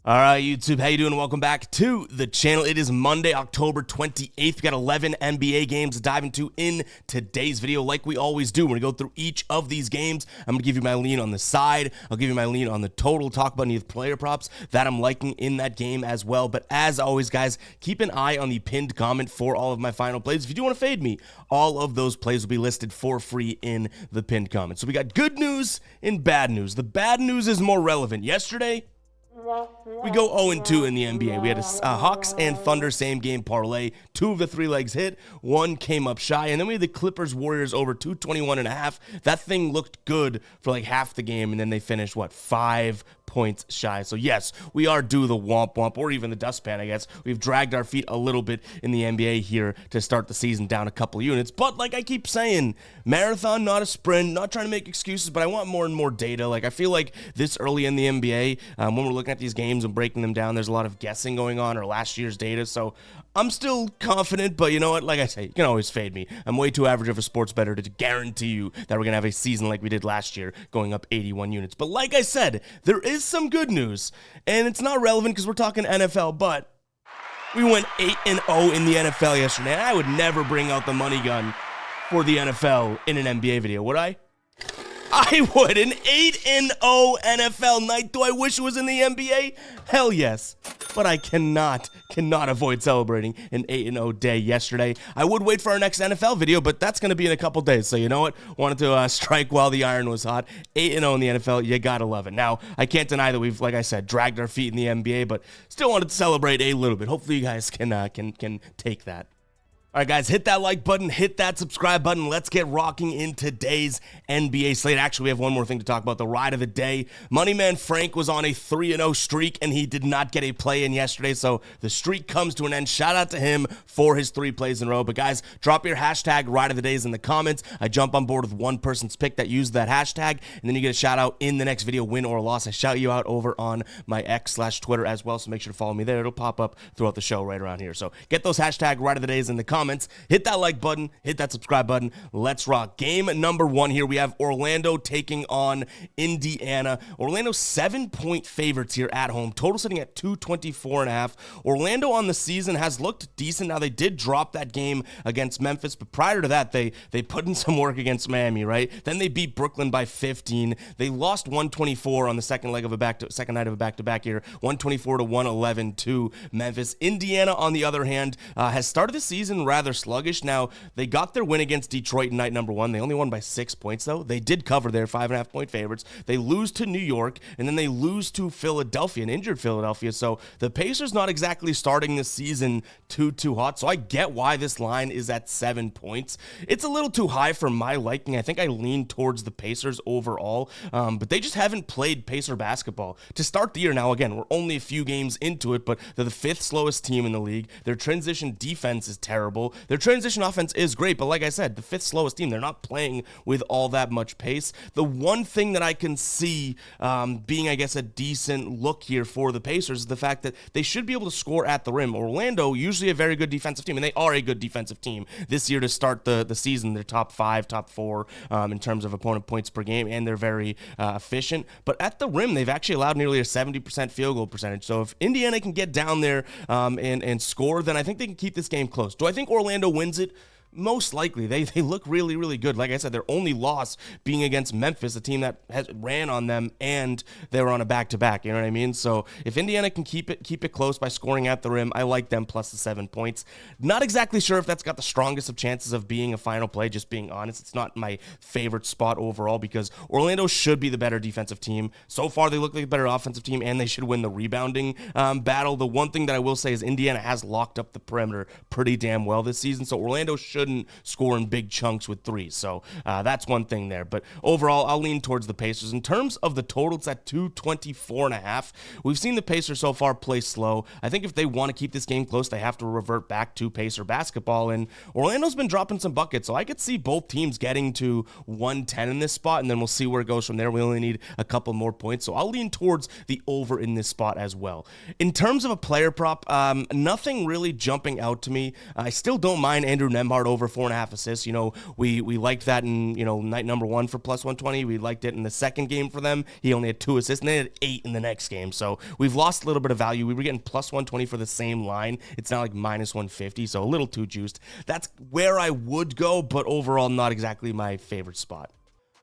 All right, YouTube, how you doing? Welcome back to the channel. It is Monday, October 28th. We got 11 NBA games to dive into in today's video. Like we always do, we're going to go through each of these games. I'm going to give you my lean on the side. I'll give you my lean on the total, talk about any of the player props that I'm liking in that game as well. But as always, guys, keep an eye on the pinned comment for all of my final plays. If you do want to fade me, all of those plays will be listed for free in the pinned comment. So we got good news and bad news. The bad news is more relevant. Yesterday, we go 0-2 in the NBA. We had a Hawks and Thunder same game parlay. 2 of the 3 legs hit. 1 came up shy. And then we had the Clippers Warriors over 221.5. That thing looked good for like half the game. And then they finished, 5 points shy. So yes, we are due the womp womp, or even the dustpan, I guess. We've dragged our feet a little bit in the NBA here to start the season, down a couple units. But like I keep saying, marathon, not a sprint. Not trying to make excuses, but I want more and more data. Like I feel like this early in the NBA, when we're looking at these games and breaking them down, there's a lot of guessing going on, or last year's data. So I'm still confident, but you know what? Like I say, you can always fade me. I'm way too average of a sports bettor to guarantee you that we're going to have a season like we did last year, going up 81 units. But like I said, there is some good news, and it's not relevant because we're talking NFL, but we went 8-0 in the NFL yesterday, and I would never bring out the money gun for the NFL in an NBA video, would I? I would. An 8-0 NFL night. Do I wish it was in the NBA? Hell yes. But I cannot avoid celebrating an 8-0 day yesterday. I would wait for our next NFL video, but that's going to be in a couple days. So you know what? Wanted to strike while the iron was hot. 8-0 in the NFL. You got to love it. Now, I can't deny that we've, like I said, dragged our feet in the NBA, but still wanted to celebrate a little bit. Hopefully you guys can take that. All right, guys, hit that like button, hit that subscribe button. Let's get rocking in today's NBA slate. Actually, we have one more thing to talk about, the ride of the day. Moneyman Frank was on a 3-0 streak, and he did not get a play in yesterday, so the streak comes to an end. Shout out to him for his 3 plays in a row. But, guys, drop your hashtag ride of the days in the comments. I jump on board with one person's pick that used that hashtag, and then you get a shout out in the next video, win or loss. I shout you out over on my X/Twitter as well, so make sure to follow me there. It'll pop up throughout the show right around here. So get those hashtag ride of the days in the comments. Hit that like button, hit that subscribe button. Let's rock. Game number 1 here. We have Orlando taking on Indiana. Orlando 7-point favorites here at home. Total sitting at 224.5. Orlando on the season has looked decent. Now they did drop that game against Memphis, but prior to that, they put in some work against Miami, right? Then they beat Brooklyn by 15. They lost 124 on the second night of a back-to-back here. 124 to 111 to Memphis. Indiana, on the other hand, has started the season rather sluggish. Now, they got their win against Detroit in night number 1. They only won by 6 points, though. They did cover their 5.5-point favorites. They lose to New York, and then they lose to Philadelphia, an injured Philadelphia. So the Pacers not exactly starting this season too hot. So I get why this line is at 7 points. It's a little too high for my liking. I think I lean towards the Pacers overall, but they just haven't played Pacer basketball to start the year. Now, again, we're only a few games into it, but they're the 5th slowest team in the league. Their transition defense is terrible. Their transition offense is great, but like I said, the 5th slowest team. They're not playing with all that much pace. The one thing that I can see being, I guess, a decent look here for the Pacers is the fact that they should be able to score at the rim. Orlando, usually a very good defensive team, and they are a good defensive team this year to start the season. They're top 5, top 4 in terms of opponent points per game, and they're very efficient. But at the rim, they've actually allowed nearly a 70% field goal percentage. So if Indiana can get down there and score, then I think they can keep this game close. Do I think Orlando wins it? Most likely. They look really, really good. Like I said, their only loss being against Memphis, a team that ran on them, and they were on a back-to-back, you know what I mean? So if Indiana can keep it close by scoring at the rim, I like them plus the 7 points. Not exactly sure if that's got the strongest of chances of being a final play, just being honest. It's not my favorite spot overall because Orlando should be the better defensive team. So far, they look like a better offensive team, and they should win the rebounding battle. The one thing that I will say is Indiana has locked up the perimeter pretty damn well this season, so Orlando shouldn't score in big chunks with threes. So that's one thing there. But overall, I'll lean towards the Pacers. In terms of the total, it's at 224.5. We've seen the Pacers so far play slow. I think if they want to keep this game close, they have to revert back to Pacer basketball. And Orlando's been dropping some buckets, so I could see both teams getting to 110 in this spot, and then we'll see where it goes from there. We only need a couple more points, so I'll lean towards the over in this spot as well. In terms of a player prop, nothing really jumping out to me. I still don't mind Andrew Nembhard over 4.5 assists. We liked that in, night number 1 for plus 120. We liked it in the second game for them. He only had 2 assists, and they had 8 in the next game. So we've lost a little bit of value. We were getting plus 120 for the same line. It's now like minus 150, so a little too juiced. That's where I would go, but overall, not exactly my favorite spot.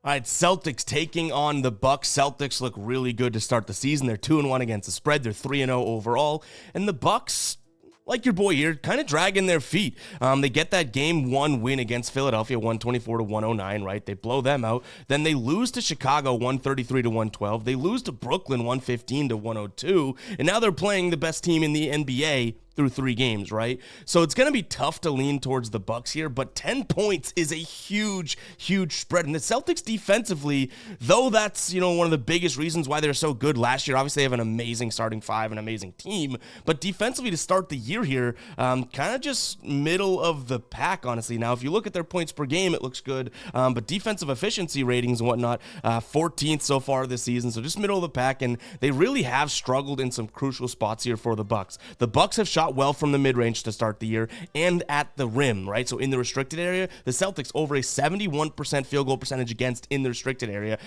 All right, Celtics taking on the Bucks. Celtics look really good to start the season. They're 2-1 against the spread. They're 3-0 overall. And the Bucks, like your boy here, kind of dragging their feet. They get that game 1 win against Philadelphia, 124-109, right? They blow them out. Then they lose to Chicago, 133-112. They lose to Brooklyn, 115-102. And now they're playing the best team in the NBA through 3 games, right? So it's going to be tough to lean towards the Bucks here, but 10 points is a huge spread. And the Celtics defensively, though that's, one of the biggest reasons why they're so good last year. Obviously, they have an amazing starting 5, an amazing team, but defensively to start the year here, kind of just middle of the pack, honestly. Now, if you look at their points per game, it looks good, but defensive efficiency ratings and whatnot, 14th so far this season, so just middle of the pack, and they really have struggled in some crucial spots here for the Bucks. The Bucks have shot well from the mid-range to start the year and at the rim, right? So in the restricted area, the Celtics over a 71% field goal percentage against in the restricted area,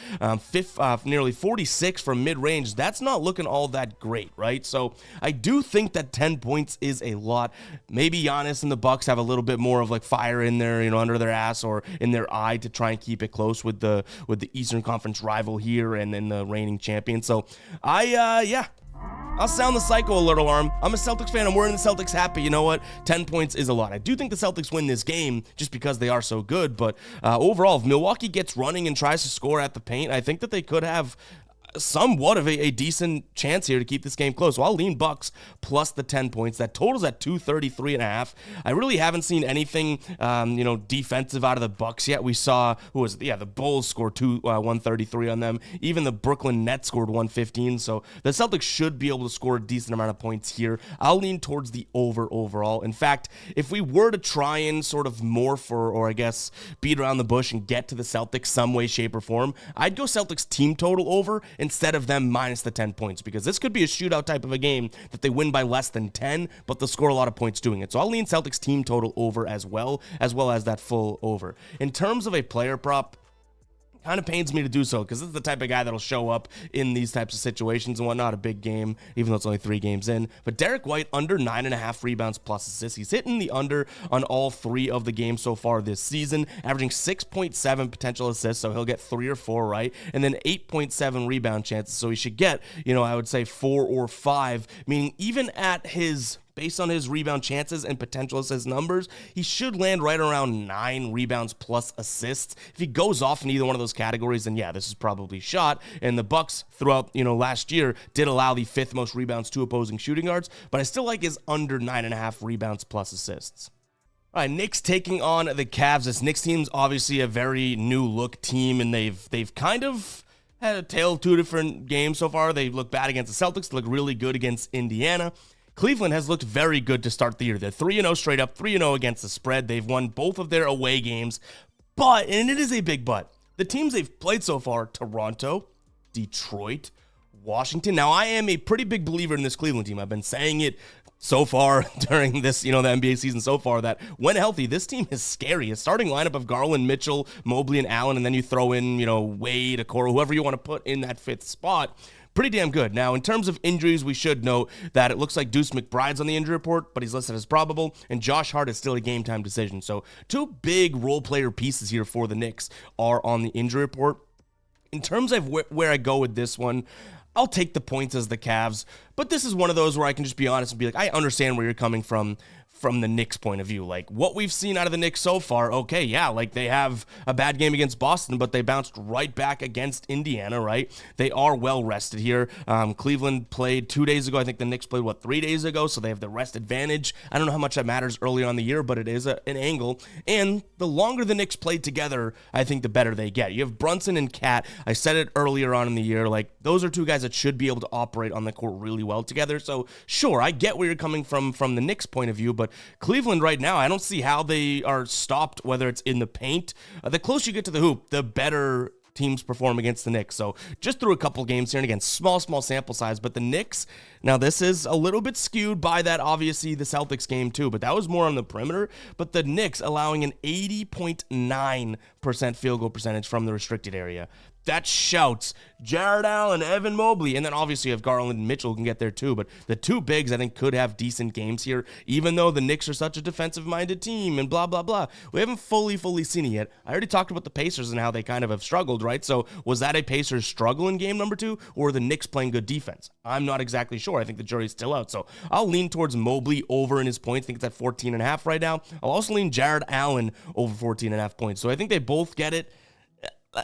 nearly 46 from mid-range. That's not looking all that great, right? So I do think that 10 points is a lot. Maybe Giannis and the Bucks have a little bit more of like fire in there, under their ass or in their eye to try and keep it close with the Eastern Conference rival here and then the reigning champion. So I'll sound the psycho alert alarm. I'm a Celtics fan. I'm wearing the Celtics happy. You know what? 10 points is a lot. I do think the Celtics win this game just because they are so good. But overall, if Milwaukee gets running and tries to score at the paint, I think that they could have somewhat of a decent chance here to keep this game close. So I'll lean Bucks plus the 10 points. That totals at 233.5. I really haven't seen anything, defensive out of the Bucks yet. We saw, the Bulls scored 133 on them. Even the Brooklyn Nets scored 115. So the Celtics should be able to score a decent amount of points here. I'll lean towards the over overall. In fact, if we were to try and sort of morph or I guess beat around the bush and get to the Celtics some way, shape, or form, I'd go Celtics team total over instead of them minus the 10 points, because this could be a shootout type of a game that they win by less than 10, but they'll score a lot of points doing it. So I'll lean Celtics team total over as well as that full over. In terms of a player prop, kind of pains me to do so because this is the type of guy that'll show up in these types of situations and whatnot. A big game, even though it's only 3 games in. But Derek White under 9.5 rebounds plus assists. He's hitting the under on all 3 of the games so far this season, averaging 6.7 potential assists, so he'll get 3 or 4, right? And then 8.7 rebound chances, so he should get, I would say 4 or 5, meaning even at based on his rebound chances and potential assist numbers, he should land right around 9 rebounds plus assists. If he goes off in either one of those categories, then yeah, this is probably shot. And the Bucks throughout, last year did allow the 5th most rebounds to opposing shooting guards, but I still like his under 9.5 rebounds plus assists. All right, Knicks taking on the Cavs. This Knicks team's obviously a very new look team, and they've kind of had a tale of 2 different games so far. They look bad against the Celtics, they look really good against Indiana. Cleveland has looked very good to start the year. They're 3-0 straight up, 3-0 against the spread. They've won both of their away games. But, and it is a big but, the teams they've played so far, Toronto, Detroit, Washington. Now, I am a pretty big believer in this Cleveland team. I've been saying it so far during this, the NBA season so far, that when healthy, this team is scary. A starting lineup of Garland, Mitchell, Mobley, and Allen, and then you throw in, Wade, Okoro, whoever you want to put in that 5th spot. Pretty damn good. Now, in terms of injuries, we should note that it looks like Deuce McBride's on the injury report, but he's listed as probable, and Josh Hart is still a game-time decision. So 2 big role player pieces here for the Knicks are on the injury report. In terms of where I go with this one, I'll take the points as the Cavs, but this is one of those where I can just be honest and be like, I understand where you're coming from the Knicks' point of view. Like, what we've seen out of the Knicks so far, okay, yeah, like they have a bad game against Boston, but they bounced right back against Indiana, right? They are well rested here. Cleveland played 2 days ago. I think the Knicks played, 3 days ago? So they have the rest advantage. I don't know how much that matters early on in the year, but it is an angle. And the longer the Knicks play together, I think the better they get. You have Brunson and Cat. I said it earlier on in the year, like, those are 2 guys that should be able to operate on the court really well together. So, sure, I get where you're coming from the Knicks' point of view, but Cleveland right now, I don't see how they are stopped, whether it's in the paint. The closer you get to the hoop, the better teams perform against the Knicks. So just through a couple games here, and again, small sample size, but the Knicks, now this is a little bit skewed by that, obviously, the Celtics game too, but that was more on the perimeter. But the Knicks allowing an 80.9% field goal percentage from the restricted area. That shouts Jared Allen, Evan Mobley, and then obviously if Garland and Mitchell can get there too. But the two bigs, I think, could have decent games here, even though the Knicks are such a defensive-minded team and blah, blah, blah. We haven't fully seen it yet. I already talked about the Pacers and how they kind of have struggled, right? So was that a Pacers struggle in game number 2, or were the Knicks playing good defense? I'm not exactly sure. I think the jury's still out. So I'll lean towards Mobley over in his points. I think it's at 14.5 right now. I'll also lean Jared Allen over 14.5 points. So I think they both get it.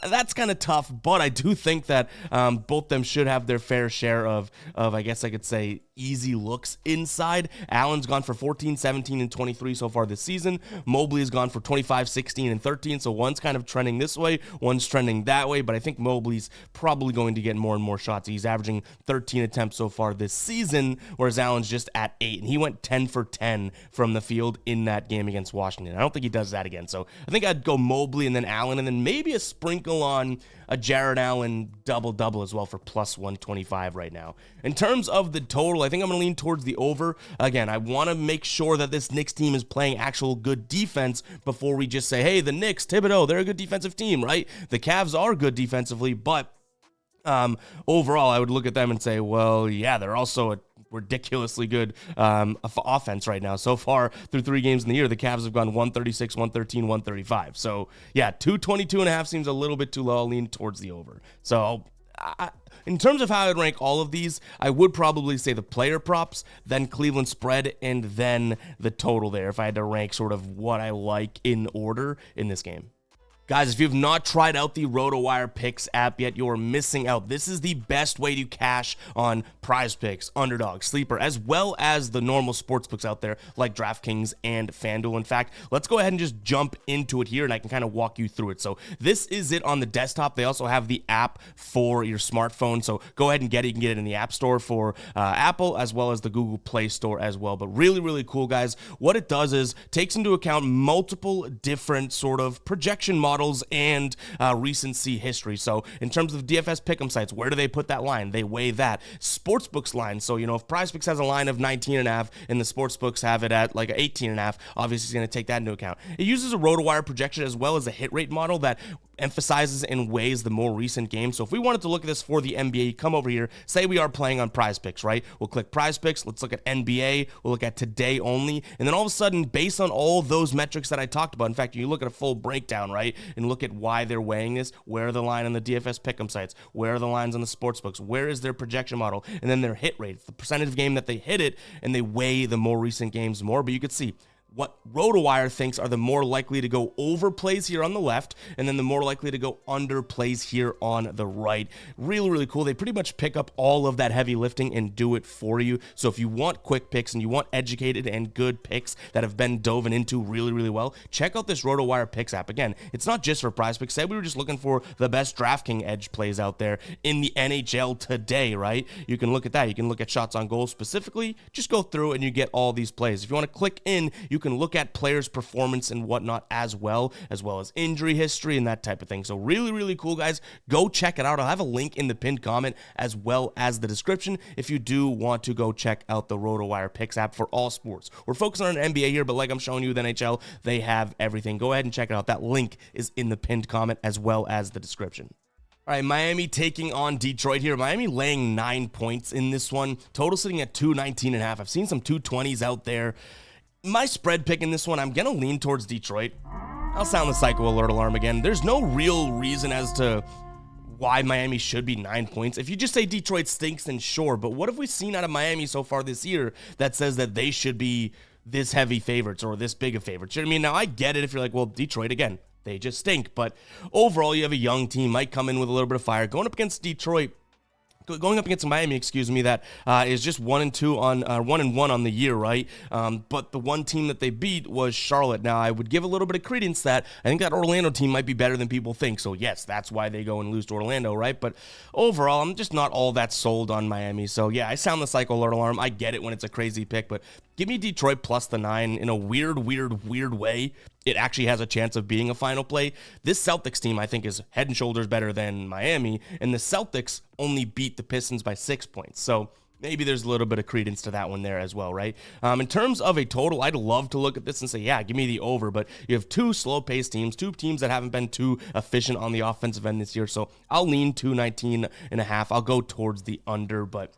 That's kind of tough, but I do think that both them should have their fair share of I guess I could say, easy looks inside. Allen's gone for 14, 17, and 23 so far this season. Mobley has gone for 25, 16, and 13, so one's kind of trending this way, one's trending that way, but I think Mobley's probably going to get more and more shots. He's averaging 13 attempts so far this season, whereas Allen's just at 8, and he went 10 for 10 from the field in that game against Washington. I don't think he does that again, so I think I'd go Mobley and then Allen, and then maybe a sprinkle on a Jared Allen double-double as well for plus 125 right now. In terms of the total, I think I'm going to lean towards the over. Again, I want to make sure that this Knicks team is playing actual good defense before we just say, hey, the Knicks, Thibodeau, they're a good defensive team, right? The Cavs are good defensively, but overall, I would look at them and say, well, yeah, they're also a ridiculously good offense right now. So far through 3 games in the year, the Cavs have gone 136, 113, 135. So yeah, 222.5 seems a little bit too low. I'll lean towards the over. So in terms of how I would rank all of these, I would probably say the player props, then Cleveland spread, and then the total there if I had to rank sort of what I like in order in this game. Guys, if you've not tried out the RotoWire Picks app yet, you're missing out. This is the best way to cash on Prize Picks, Underdog, Sleeper, as well as the normal sports books out there like DraftKings and FanDuel. In fact, let's go ahead and just jump into it here, and I can kind of walk you through it. So this is it on the desktop. They also have the app for your smartphone, so go ahead and get it. You can get it in the App Store for Apple, as well as the Google Play Store as well. But really, really cool, guys. What it does is takes into account multiple different sort of projection models and recency history. So in terms of DFS pick'em sites, where do they put that line? They weigh that. Sportsbooks line. So, you know, if PrizePicks has a line of 19.5 and the sportsbooks have it at like 18.5, obviously it's going to take that into account. It uses a RotoWire projection as well as a hit rate model that emphasizes and weighs the more recent games. So if we wanted to look at this for the NBA, come over here, say we are playing on PrizePicks, right? We'll click PrizePicks, let's look at NBA, we'll look at today only, and then all of a sudden, based on all those metrics that I talked about, in fact, you look at a full breakdown, right, and look at why they're weighing this, where are the line on the DFS pick'em sites, where are the lines on the sportsbooks, where is their projection model, and then their hit rate, the percentage of game that they hit it, and they weigh the more recent games more, but you could see what RotoWire thinks are the more likely to go over plays here on the left, and then the more likely to go under plays here on the right. Really, really cool. They pretty much pick up all of that heavy lifting and do it for you. So if you want quick picks and you want educated and good picks that have been dove into really, really well, check out this RotoWire Picks app. Again, it's not just for PrizePicks. Say we were just looking for the best DraftKings edge plays out there in the NHL today, right? You can look at that. You can look at shots on goal specifically. Just go through and you get all these plays. If you want to click in, you can look at players' performance and whatnot as well as injury history and that type of thing. So really, really cool, guys. Go check it out. I'll have a link in the pinned comment as well as the description if you do want to go check out the RotoWire Picks app for all sports. We're focusing on NBA here, but like I'm showing you with NHL, they have everything. Go ahead and check it out. That link is in the pinned comment as well as the description. All right, Miami taking on Detroit here. Miami laying 9 points in this one. Total sitting at 219.5. I've seen some 220s out there. My spread pick in this one, I'm going to lean towards Detroit. I'll sound the psycho alert alarm again. There's no real reason as to why Miami should be 9 points. If you just say Detroit stinks, then sure. But what have we seen out of Miami so far this year that says that they should be this heavy favorites or this big of favorites? You know what I mean? Now, I get it if you're like, well, Detroit, again, they just stink. But overall, you have a young team, might come in with a little bit of fire. Going up against Detroit, going up against Miami, that is just 1-2 on 1-1 on the year, right? But the one team that they beat was Charlotte. Now, I would give a little bit of credence that I think that Orlando team might be better than people think. So yes, that's why they go and lose to Orlando, right? But overall, I'm just not all that sold on Miami. So yeah, I sound the psycho alert alarm. I get it when it's a crazy pick, but give me Detroit plus the 9 in a weird way. it actually has a chance of being a final play. This Celtics team, I think, is head and shoulders better than Miami, and the Celtics only beat the Pistons by 6 points. So maybe there's a little bit of credence to that one there as well, right? In terms of a total, I'd love to look at this and say, yeah, give me the over, but you have two slow-paced teams, two teams that haven't been too efficient on the offensive end this year, so I'll lean 219.5. I'll go towards the under, but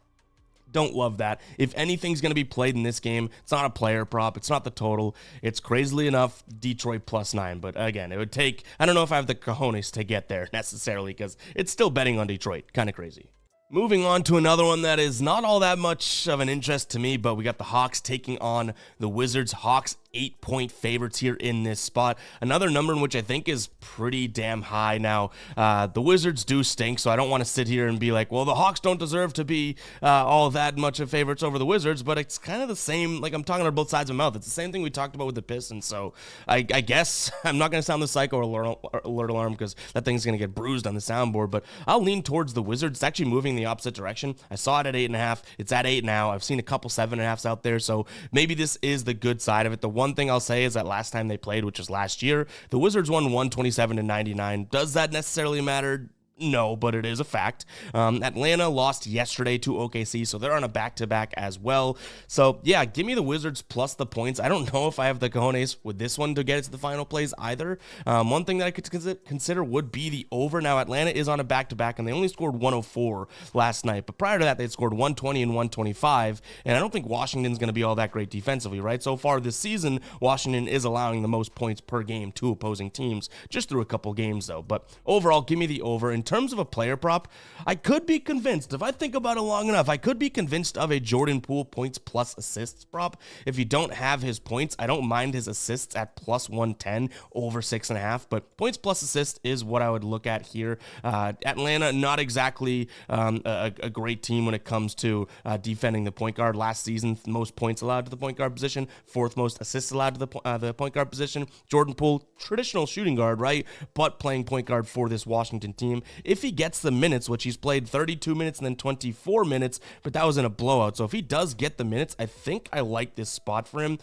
don't love that. If anything's going to be played in this game, it's not a player prop. It's not the total. It's crazily enough Detroit +9. But again, it would take, I don't know if I have the cojones to get there necessarily because it's still betting on Detroit. Kind of crazy. Moving on to another one that is not all that much of an interest to me, but we got the Hawks taking on the Wizards. Hawks 8-point favorites here in this spot. Another number in which I think is pretty damn high. Now, the Wizards do stink, so I don't want to sit here and be like, well, the Hawks don't deserve to be all that much of favorites over the Wizards, but it's kind of the same, like I'm talking about both sides of my mouth. It's the same thing we talked about with the Pistons, so I guess I'm not going to sound the psycho alert alarm because that thing's going to get bruised on the soundboard, but I'll lean towards the Wizards. It's actually moving the opposite direction. I saw it at 8.5. It's at 8 now. I've seen a couple 7.5s out there, so maybe this is the good side of it. The one thing I'll say is that last time they played, which was last year, the Wizards won 127-99. Does that necessarily matter? No, but it is a fact. Atlanta lost yesterday to OKC, so they're on a back-to-back as well. So, yeah, give me the Wizards plus the points. I don't know if I have the cojones with this one to get it to the final plays either. One thing that I could consider would be the over. Now, Atlanta is on a back-to-back, and they only scored 104 last night. But prior to that, they'd scored 120 and 125, and I don't think Washington's going to be all that great defensively, right? So far this season, Washington is allowing the most points per game to opposing teams, just through a couple games, though. But overall, give me the over. In terms of a player prop, I could be convinced, if I think about it long enough, I could be convinced of a Jordan Poole points plus assists prop. If you don't have his points, I don't mind his assists at +110 over 6.5, but points plus assists is what I would look at here. Atlanta, not exactly a great team when it comes to defending the point guard. Last season, most points allowed to the point guard position, fourth most assists allowed to the point guard position. Jordan Poole, traditional shooting guard, right, but playing point guard for this Washington team. If he gets the minutes, which he's played 32 minutes and then 24 minutes, but that was in a blowout. So if he does get the minutes, I think I like this spot for him.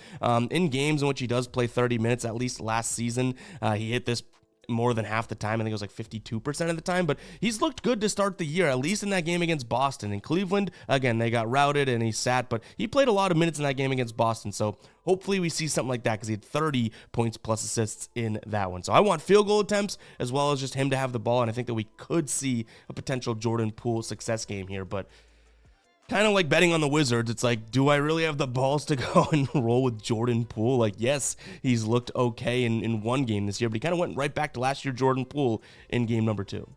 In games in which he does play 30 minutes, at least last season, he hit this more than half the time. I think it was like 52% of the time, but he's looked good to start the year, at least in that game against Boston. In Cleveland, again, they got routed and he sat, but he played a lot of minutes in that game against Boston. So hopefully we see something like that because he had 30 points plus assists in that one. So I want field goal attempts as well as just him to have the ball, and I think that we could see a potential Jordan Poole success game here, but kind of like betting on the Wizards, it's like, do I really have the balls to go and roll with Jordan Poole? Like, yes, he's looked okay in one game this year, but he kind of went right back to last year Jordan Poole in game number 2.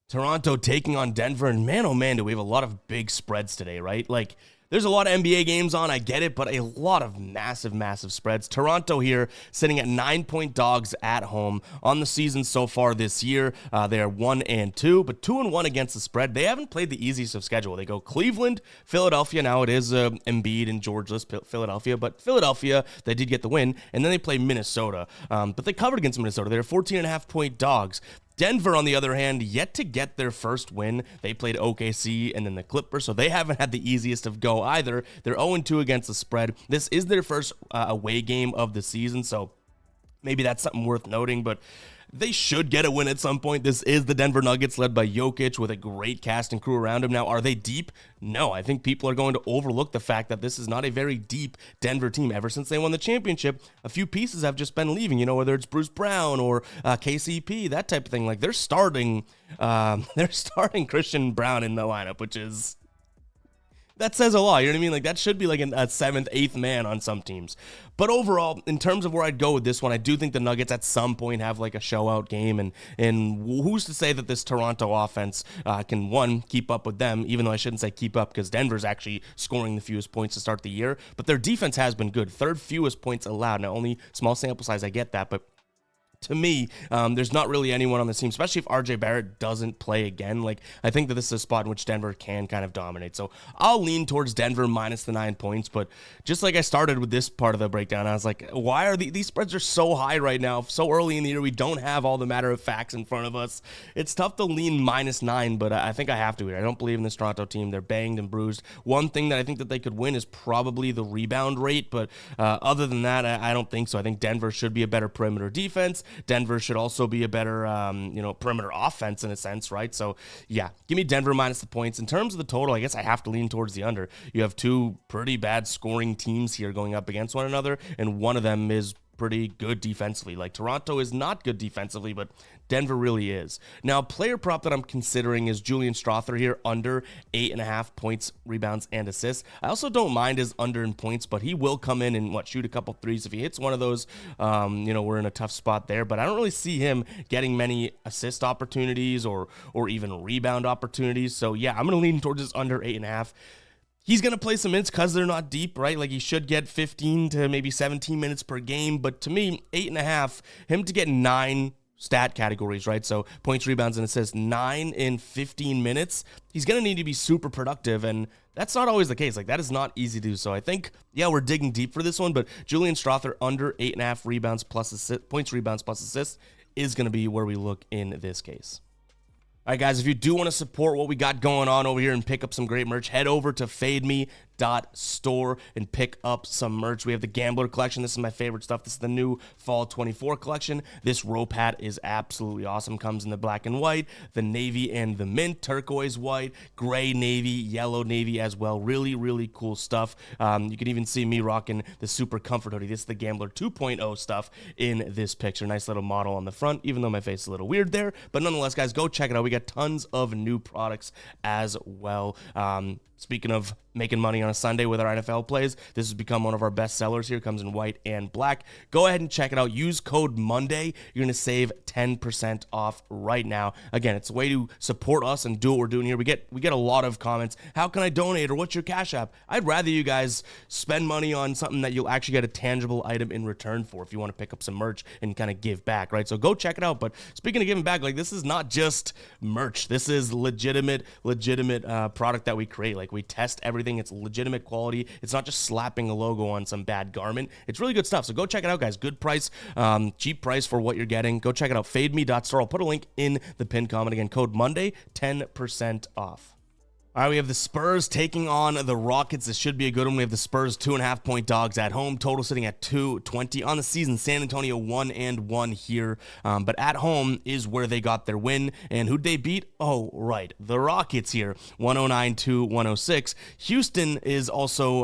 Toronto taking on Denver, and man, oh man, do we have a lot of big spreads today, right? Like, there's a lot of NBA games on, I get it, but a lot of massive, massive spreads. Toronto here sitting at 9-point dogs at home on the season so far this year. They are 1-2, but 2-1 against the spread. They haven't played the easiest of schedule. They go Cleveland, Philadelphia. Now it is Embiid and Georgeless Philadelphia, but Philadelphia, they did get the win, and then they play Minnesota. But they covered against Minnesota. They're 14.5-point dogs. Denver, on the other hand, yet to get their first win. They played OKC and then the Clippers, so they haven't had the easiest of go either. They're 0-2 against the spread. This is their first away game of the season, so maybe that's something worth noting, but they should get a win at some point. This is the Denver Nuggets led by Jokic with a great cast and crew around him. Now, are they deep? No, I think people are going to overlook the fact that this is not a very deep Denver team. Ever since they won the championship, a few pieces have just been leaving, whether it's Bruce Brown or KCP, that type of thing. Like, they're starting Christian Brown in the lineup, which is, that says a lot, you know what I mean? Like, that should be like a 7th, 8th man on some teams. But overall, in terms of where I'd go with this one, I do think the Nuggets at some point have like a show-out game, and who's to say that this Toronto offense can, one, keep up with them, even though I shouldn't say keep up because Denver's actually scoring the fewest points to start the year, but their defense has been good. 3rd fewest points allowed. Now, only small sample size, I get that, but to me, there's not really anyone on the team, especially if RJ Barrett doesn't play again. Like, I think that this is a spot in which Denver can kind of dominate. So I'll lean towards Denver minus the 9 points. But just like I started with this part of the breakdown, I was like, why are these spreads are so high right now? So early in the year, we don't have all the matter of facts in front of us. It's tough to lean minus 9, but I think I have to here. I don't believe in this Toronto team. They're banged and bruised. One thing that I think that they could win is probably the rebound rate, but other than that, I don't think so. I think Denver should be a better perimeter defense. Denver should also be a better, perimeter offense in a sense, right? So, yeah, give me Denver minus the points. In terms of the total, I guess I have to lean towards the under. You have two pretty bad scoring teams here going up against one another, and one of them is pretty good defensively. Like, Toronto is not good defensively, but Denver really is. Now, player prop that I'm considering is Julian Strawther here, under 8.5 points, rebounds, and assists. I also don't mind his under in points, but he will come in and shoot a couple threes. If he hits one of those, we're in a tough spot there, but I don't really see him getting many assist opportunities or even rebound opportunities. So yeah, I'm going to lean towards this under 8.5. He's going to play some minutes because they're not deep, right? Like, he should get 15 to maybe 17 minutes per game. But to me, 8.5, him to get 9 stat categories, right? So points, rebounds, and assists, 9 in 15 minutes. He's going to need to be super productive, and that's not always the case. Like, that is not easy to do. So I think, yeah, we're digging deep for this one, but Julian Strawther under 8.5 rebounds plus points, rebounds, plus assists is going to be where we look in this case. All right, guys, if you do want to support what we got going on over here and pick up some great merch, head over to fademe.store and pick up some merch. We have the Gambler collection. This is my favorite stuff. This is the new Fall 24 collection. This rope hat is absolutely awesome. Comes in the black and white, the navy and the mint, turquoise white, gray navy, yellow navy as well. Really, really cool stuff. You can even see me rocking the Super Comfort hoodie. This is the Gambler 2.0 stuff in this picture. Nice little model on the front, even though my face is a little weird there. But nonetheless, guys, go check it out. We got tons of new products as well. Speaking of making money on a Sunday with our NFL plays, this has become one of our best sellers here. It comes in white and black. Go ahead and check it out. Use code Monday. You're going to save 10% off right now. Again, it's a way to support us and do what we're doing here. We get a lot of comments. How can I donate, or what's your Cash App? I'd rather you guys spend money on something that you'll actually get a tangible item in return for if you want to pick up some merch and kind of give back, right? So go check it out. But speaking of giving back, like, this is not just merch. This is legitimate product that we create. Like, we test everything. It's legitimate quality. It's not just slapping a logo on some bad garment. It's really good stuff. So go check it out, guys. Good price, cheap price for what you're getting. Go check it out. Fademe.store. I'll put a link in the pinned comment. Again, code Monday, 10% off. All right, we have the Spurs taking on the Rockets. This should be a good one. We have the Spurs 2.5-point dogs at home. Total sitting at 220 on the season. San Antonio 1-1 here, but at home is where they got their win. And who'd they beat? Oh, right, the Rockets here, 109-106. Houston is also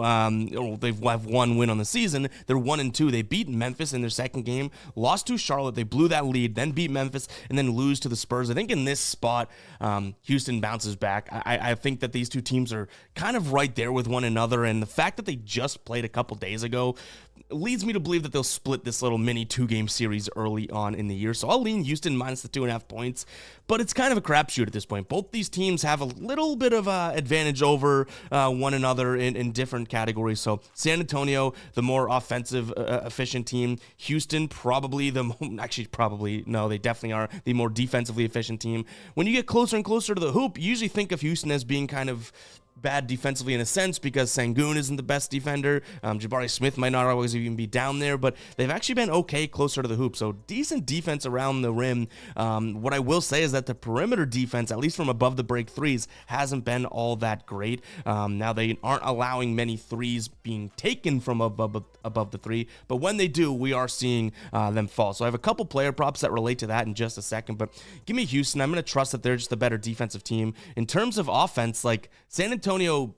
they have one win on the season. They're 1-2. They beat Memphis in their second game, lost to Charlotte. They blew that lead, then beat Memphis, and then lose to the Spurs. I think in this spot, Houston bounces back. I think that these two teams are kind of right there with one another, and the fact that they just played a couple days ago leads me to believe that they'll split this little mini 2-game series early on in the year. So I'll lean Houston minus the 2.5 points, but it's kind of a crapshoot at this point. Both these teams have a little bit of advantage over one another in different categories. So San Antonio, the more offensive, efficient team. Houston, they definitely are the more defensively efficient team. When you get closer and closer to the hoop, you usually think of Houston as being kind of bad defensively in a sense because Sengun isn't the best defender. Jabari Smith might not always even be down there, but they've actually been okay closer to the hoop. So decent defense around the rim. What I will say is that the perimeter defense, at least from above the break threes, hasn't been all that great. Now they aren't allowing many threes being taken from above the three, but when they do, we are seeing them fall. So I have a couple player props that relate to that in just a second, but give me Houston. I'm going to trust that they're just a better defensive team. In terms of offense, like, San Antonio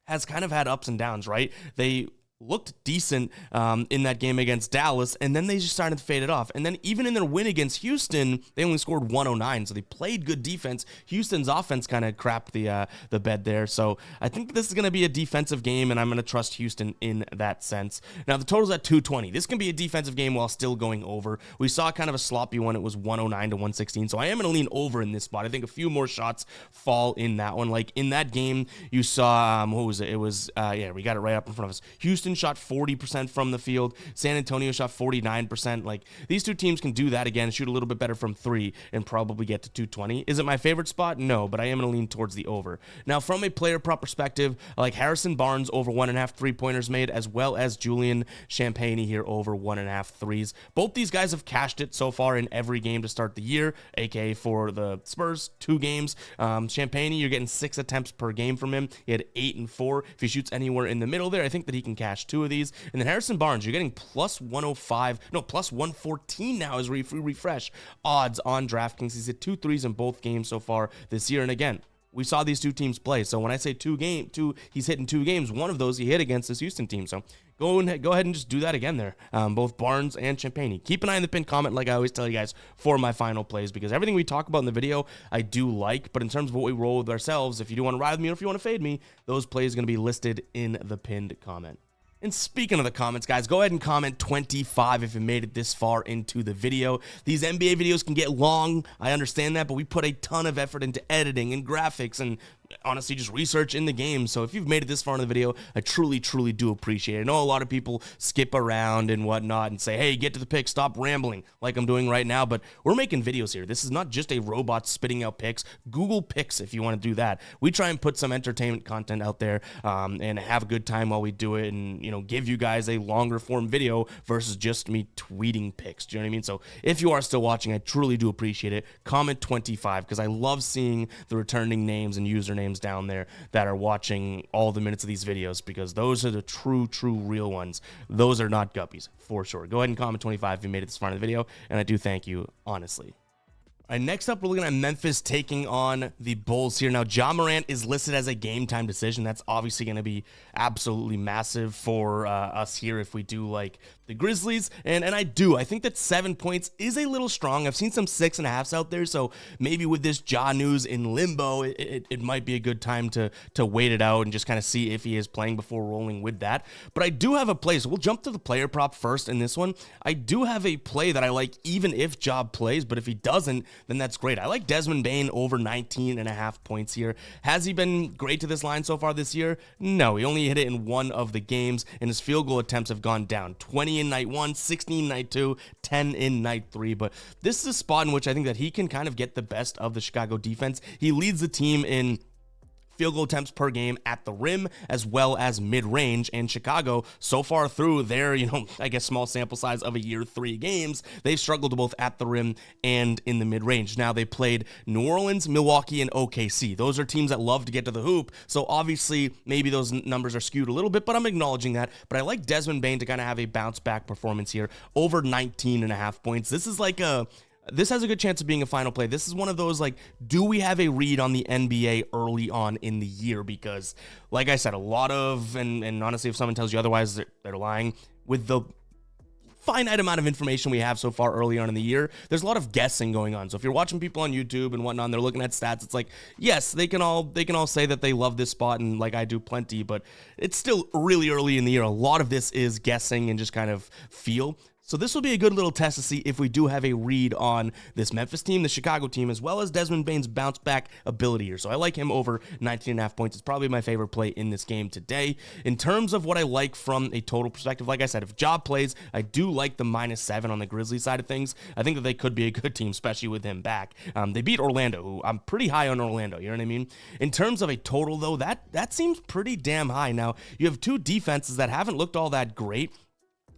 has kind of had ups and downs, right? They looked decent in that game against Dallas, and then they just started to fade it off. And then even in their win against Houston, they only scored 109, so they played good defense. Houston's offense kind of crapped the bed there. So I think this is going to be a defensive game, and I'm going to trust Houston in that sense. Now, the total's at 220. This can be a defensive game while still going over. We saw kind of a sloppy one. It was 109-116, so I am going to lean over in this spot. I think a few more shots fall in that one. Like, in that game, you saw, what was it? It was, we got it right up in front of us. Houston Houston shot 40% from the field. San Antonio shot 49%. Like, these two teams can do that again, shoot a little bit better from three, and probably get to 220. Is it my favorite spot? No, but I am going to lean towards the over. Now, from a player prop perspective, I like Harrison Barnes over 1.5 3-pointers made, as well as Julian Champagnie here over 1.5 threes. Both these guys have cashed it so far in every game to start the year, aka for the Spurs, 2 games. Champagnie, you're getting 6 attempts per game from him. He had 8 and 4. If he shoots anywhere in the middle there, I think that he can cash 2 of these. And then Harrison Barnes, you're getting plus 105, no, plus 114 now as we refresh odds on DraftKings. He's hit 2 threes in both games so far this year. And again, we saw these two teams play. So when I say he's hitting 2 games, one of those he hit against this Houston team. So go ahead and just do that again there. Both Barnes and Champagnie. Keep an eye on the pinned comment, like I always tell you guys, for my final plays, because everything we talk about in the video, I do like. But in terms of what we roll with ourselves, if you do want to ride with me or if you want to fade me, those plays are going to be listed in the pinned comment. And speaking of the comments, guys, go ahead and comment 25 if you made it this far into the video. These NBA videos can get long, I understand that, but we put a ton of effort into editing and graphics and honestly just research in the game. So if you've made it this far in the video, I truly do appreciate it. I know a lot of people skip around and whatnot and say, hey, get to the pick, stop rambling like I'm doing right now, but we're making videos here. This is not just a robot spitting out picks. Google picks if you want to do that. We try and put some entertainment content out there and have a good time while we do it, and give you guys a longer form video versus just me tweeting picks. Do you know what I mean? So if you are still watching, I truly do appreciate it. Comment 25 because I love seeing the returning names and usernames down there that are watching all the minutes of these videos, because those are the true real ones. Those are not guppies for sure. Go ahead and comment 25 if you made it this far in the video, and I do thank you honestly. All right, next up, we're looking at Memphis taking on the Bulls here. Now, Ja Morant is listed as a game-time decision. That's obviously going to be absolutely massive for us here if we do like the Grizzlies, and I do. I think that 7 points is a little strong. I've seen some 6.5s out there, so maybe with this Ja news in limbo, it might be a good time to wait it out and just kind of see if he is playing before rolling with that. But I do have a play, so we'll jump to the player prop first in this one. I do have a play that I like even if Ja plays, but if he doesn't, then that's great. I like Desmond Bane over 19.5 points here. Has he been great to this line so far this year? No, he only hit it in 1 of the games, and his field goal attempts have gone down. 20 in night 1, 16 night 2, 10 in night 3. But this is a spot in which I think that he can kind of get the best of the Chicago defense. He leads the team in field goal attempts per game at the rim as well as mid-range, and Chicago so far through their, I guess small sample size of a year, 3 games, they've struggled both at the rim and in the mid-range. Now they played New Orleans, Milwaukee, and OKC. Those are teams that love to get to the hoop, so obviously maybe those numbers are skewed a little bit, but I'm acknowledging that. But I like Desmond Bane to kind of have a bounce back performance here, over 19.5 points. This has a good chance of being a final play. This is one of those, like, do we have a read on the NBA early on in the year? Because, like I said, a lot of, and honestly, if someone tells you otherwise, they're lying. With the finite amount of information we have so far early on in the year, there's a lot of guessing going on. So if you're watching people on YouTube and whatnot, and they're looking at stats, it's like, yes, they can all say that they love this spot, and like I do plenty, but it's still really early in the year. A lot of this is guessing and just kind of feel. So this will be a good little test to see if we do have a read on this Memphis team, the Chicago team, as well as Desmond Bane's bounce back ability here. So I like him over 19.5 points. It's probably my favorite play in this game today. In terms of what I like from a total perspective, like I said, if Ja plays, I do like the -7 on the Grizzlies side of things. I think that they could be a good team, especially with him back. They beat Orlando, who I'm pretty high on Orlando, you know what I mean? In terms of a total, though, that seems pretty damn high. Now, you have 2 defenses that haven't looked all that great,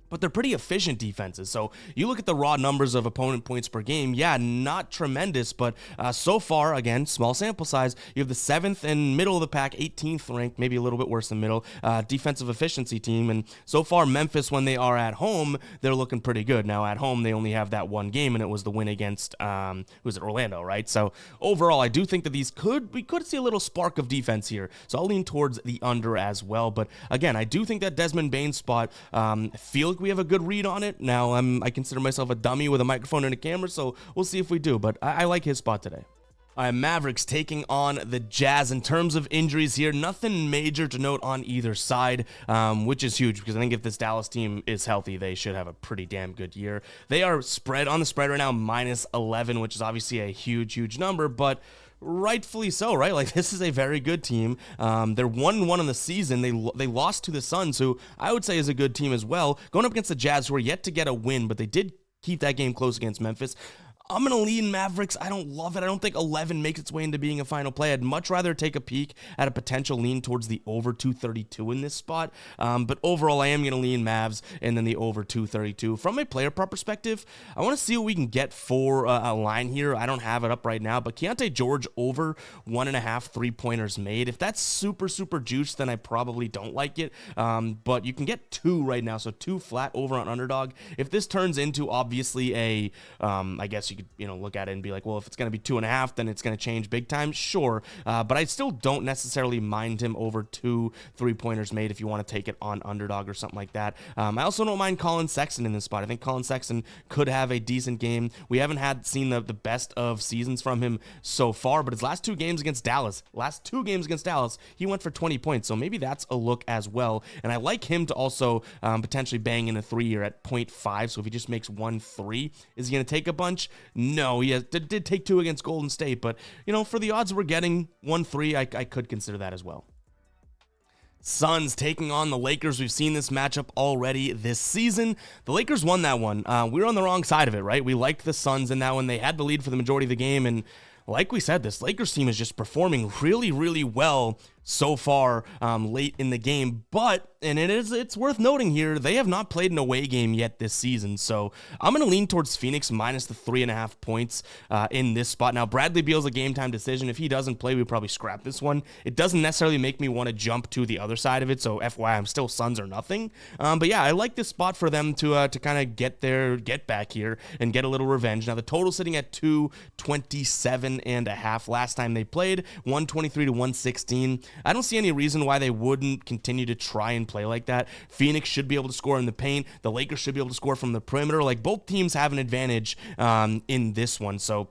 but they're pretty efficient defenses. So you look at the raw numbers of opponent points per game, yeah, not tremendous, but so far, again, small sample size, you have the 7th and middle of the pack, 18th ranked, maybe a little bit worse than middle, defensive efficiency team. And so far, Memphis, when they are at home, they're looking pretty good. Now, at home, they only have that 1 game, and it was the win against, Orlando, right? So overall, I do think that we could see a little spark of defense here. So I'll lean towards the under as well. But again, I do think that Desmond Bane's spot, feel like we have a good read on it. Now, I consider myself a dummy with a microphone and a camera, so we'll see if we do, but I like his spot today. All right, Mavericks taking on the Jazz. In terms of injuries here, nothing major to note on either side, which is huge because I think if this Dallas team is healthy, they should have a pretty damn good year. They are on the spread right now, -11, which is obviously a huge number, but rightfully so, right? Like, this is a very good team. They're 1-1 in the season. They lost to the Suns, who I would say is a good team as well. Going up against the Jazz, who are yet to get a win, but they did keep that game close against Memphis. I'm going to lean Mavericks. I don't love it. I don't think 11 makes its way into being a final play. I'd much rather take a peek at a potential lean towards the over 232 in this spot. But overall, I am going to lean Mavs and then the over 232. From a player prop perspective, I want to see what we can get for a line here. I don't have it up right now, but Keontae George over 1.5 3-pointers made. If that's super, super juiced, then I probably don't like it. But you can get 2 right now, so 2 flat over on underdog. If this turns into obviously I guess you could, look at it and be like, well, if it's going to be 2.5, then it's going to change big time. Sure. But I still don't necessarily mind him over 2 3-pointers made if you want to take it on underdog or something like that. I also don't mind Colin Sexton in this spot. I think Colin Sexton could have a decent game. We haven't seen the best of seasons from him so far, but his last 2 games against Dallas, he went for 20 points. So maybe that's a look as well. And I like him to also potentially bang in a 3 here at 0.5. So if he just makes 1 3, is he going to take a bunch? No, he did take 2 against Golden State, but, for the odds we're getting 1 3, I could consider that as well. Suns taking on the Lakers. We've seen this matchup already this season. The Lakers won that one. We were on the wrong side of it, right? We liked the Suns in that one. They had the lead for the majority of the game, and like we said, this Lakers team is just performing really, really well so far late in the game. But, and it's worth noting here, they have not played an away game yet this season. So I'm going to lean towards Phoenix minus the 3.5 points in this spot. Now, Bradley Beal's a game time decision. If he doesn't play, we probably scrap this one. It doesn't necessarily make me want to jump to the other side of it. So FYI, I'm still Suns or nothing. But yeah, I like this spot for them to kind of get back here and get a little revenge. Now, the total sitting at 227.5 last time they played, 123 to 116. I don't see any reason why they wouldn't continue to try and play like that. Phoenix should be able to score in the paint. The Lakers should be able to score from the perimeter. Like, both teams have an advantage in this one. So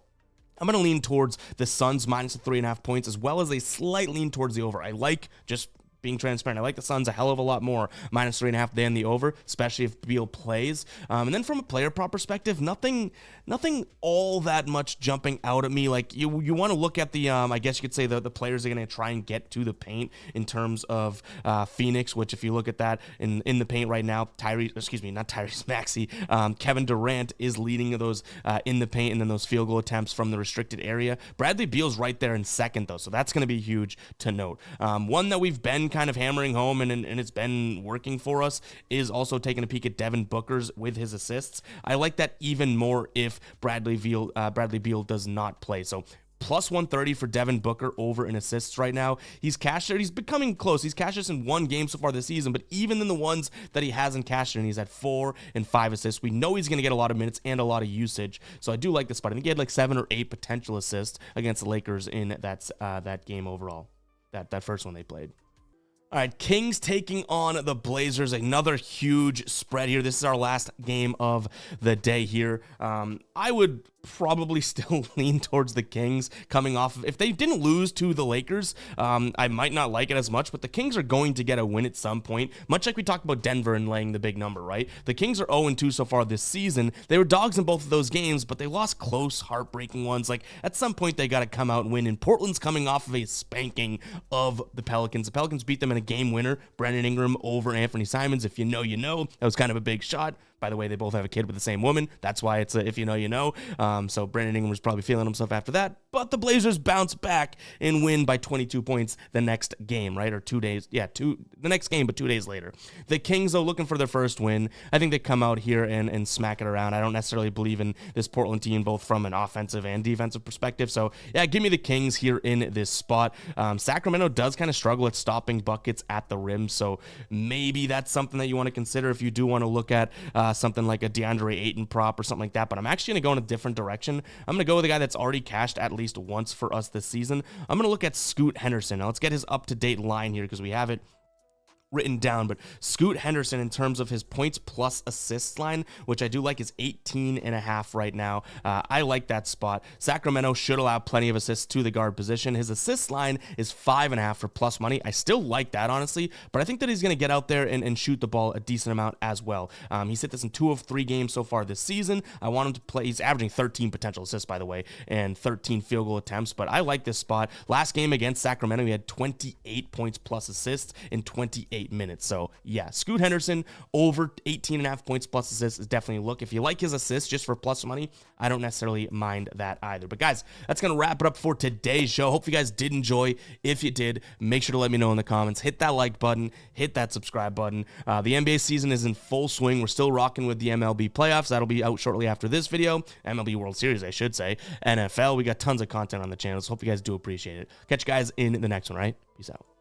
I'm going to lean towards the Suns minus the 3.5 points, as well as a slight lean towards the over. I like just being transparent. I like the Suns a hell of a lot more minus 3.5 than the over, especially if Beal plays. And then from a player prop perspective, nothing all that much jumping out at me. Like, you want to look at the I guess you could say the players are going to try and get to the paint in terms of Phoenix, which if you look at that in the paint right now, Maxey, Kevin Durant is leading those in the paint, and then those field goal attempts from the restricted area. Bradley Beal's right there in second though, so that's going to be huge to note. One that we've been kind of hammering home and it's been working for us is also taking a peek at Devin Booker's with his assists. I like that even more if Bradley Beal does not play. So plus 130 for Devin Booker over in assists right now. He's cashed it. He's becoming close. He's cashed this in 1 game so far this season, but even in the ones that he hasn't cashed in, he's at 4 and 5 assists. We know he's going to get a lot of minutes and a lot of usage. So I do like this spot. I think he had like 7 or 8 potential assists against the Lakers in that game overall, that first one they played. All right, Kings taking on the Blazers. Another huge spread here. This is our last game of the day here. I would probably still lean towards the Kings coming off of, if they didn't lose to the Lakers, I might not like it as much, but the Kings are going to get a win at some point, much like we talked about Denver and laying the big number, right? The Kings are 0-2 so far this season. They were dogs in both of those games, but they lost close, heartbreaking ones. Like, at some point, they got to come out and win, and Portland's coming off of a spanking of the Pelicans. The Pelicans beat them in a game winner, Brandon Ingram over Anthony Simons. If you know, you know. That was kind of a big shot. By the way, they both have a kid with the same woman. That's why it's a if you know, you know. So Brandon Ingram was probably feeling himself after that. But the Blazers bounce back and win by 22 points the next game, right? Or 2 days. Yeah, the next game, but 2 days later. The Kings, though, looking for their first win. I think they come out here and smack it around. I don't necessarily believe in this Portland team, both from an offensive and defensive perspective. So, yeah, give me the Kings here in this spot. Sacramento does kind of struggle at stopping buckets at the rim. So maybe that's something that you want to consider if you do want to look at something like a DeAndre Ayton prop or something like that. But I'm actually going to go in a different direction. I'm going to go with a guy that's already cashed at least once for us this season. I'm going to look at Scoot Henderson. Now let's get his up-to-date line here because we have it written down, but Scoot Henderson, in terms of his points plus assists line, which I do like, is 18.5 right now. I like that spot. Sacramento should allow plenty of assists to the guard position. His assist line is 5.5 for plus money. I still like that, honestly, but I think that he's going to get out there and shoot the ball a decent amount as well. He's hit this in 2 of 3 games so far this season. I want him to play. He's averaging 13 potential assists, by the way, and 13 field goal attempts, but I like this spot. Last game against Sacramento, he had 28 points plus assists in 28 minutes. So yeah, Scoot Henderson over 18.5 points plus assists is definitely a look. If you like his assists just for plus money, I don't necessarily mind that either. But guys, that's going to wrap it up for today's show. Hope you guys did enjoy. If you did, make sure to let me know in the comments. Hit that like button, hit that subscribe button. The NBA season is in full swing. We're still rocking with the MLB playoffs. That'll be out shortly after this video. MLB World Series, I should say. NFL, we got tons of content on the channel, so hope you guys do appreciate it. Catch you guys in the next one, right? Peace out.